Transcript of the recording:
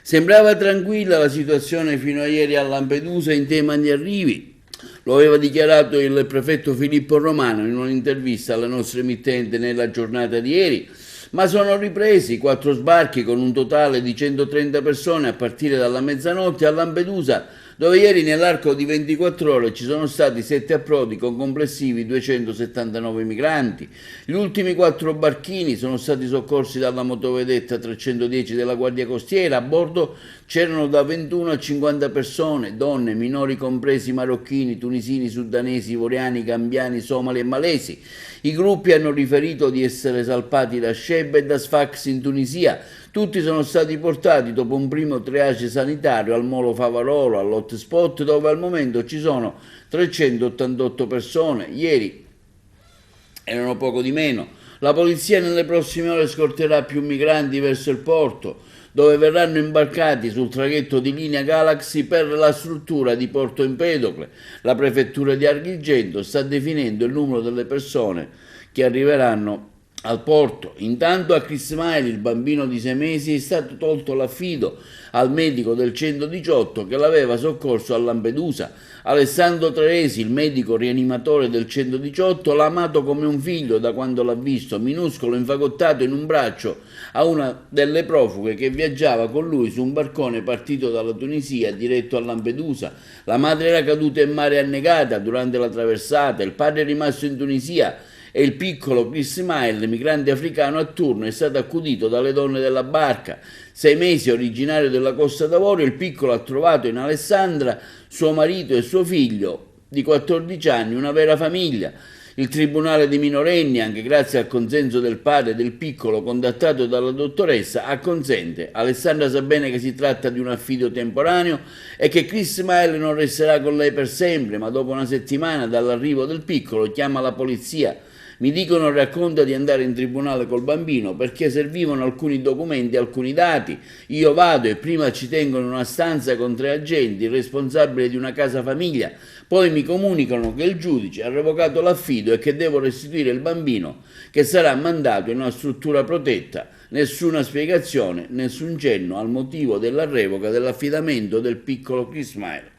Sembrava tranquilla la situazione fino a ieri a Lampedusa in tema di arrivi. Lo aveva dichiarato il prefetto Filippo Romano in un'intervista alla nostra emittente nella giornata di ieri, ma sono ripresi 4 sbarchi con un totale di 130 persone a partire dalla mezzanotte a Lampedusa, dove ieri nell'arco di 24 ore ci sono stati 7 approdi con complessivi 279 migranti. Gli ultimi 4 barchini sono stati soccorsi dalla motovedetta 310 della Guardia Costiera. A bordo c'erano da 21 a 50 persone, donne, minori compresi marocchini, tunisini, sudanesi, ivoriani, gambiani, somali e malesi. I gruppi hanno riferito di essere salpati da Shebba e da Sfax in Tunisia. Tutti sono stati portati dopo un primo triage sanitario al Molo Favarolo, all'hotspot, dove al momento ci sono 388 persone. Ieri erano poco di meno. La polizia nelle prossime ore scorterà più migranti verso il porto, dove verranno imbarcati sul traghetto di linea Galaxy per la struttura di Porto Empedocle. La prefettura di Agrigento sta definendo il numero delle persone che arriveranno al porto. Intanto a Chris Smile, il bambino di 6 mesi, è stato tolto l'affido al medico del 118 che l'aveva soccorso a Lampedusa. Alessandro Tresi, il medico rianimatore del 118, l'ha amato come un figlio da quando l'ha visto, minuscolo, infagottato in un braccio a una delle profughe che viaggiava con lui su un barcone partito dalla Tunisia diretto a Lampedusa. La madre era caduta in mare annegata durante la traversata, il padre è rimasto in Tunisia e il piccolo Chris Smile, migrante africano a turno, è stato accudito dalle donne della barca. 6 mesi, originario della Costa d'Avorio, il piccolo ha trovato in Alessandra suo marito e suo figlio di 14 anni, una vera famiglia. Il tribunale dei minorenni, anche grazie al consenso del padre del piccolo contattato dalla dottoressa, acconsente. Alessandra sa bene che si tratta di un affido temporaneo e che Chris Smile non resterà con lei per sempre, ma dopo una settimana dall'arrivo del piccolo chiama la polizia. Mi dicono, racconta, di andare in tribunale col bambino perché servivano alcuni documenti, alcuni dati. Io vado e prima ci tengono in una stanza con 3 agenti, il responsabile di una casa famiglia. Poi mi comunicano che il giudice ha revocato l'affido e che devo restituire il bambino, che sarà mandato in una struttura protetta. Nessuna spiegazione, nessun cenno al motivo della revoca dell'affidamento del piccolo Chris Smile.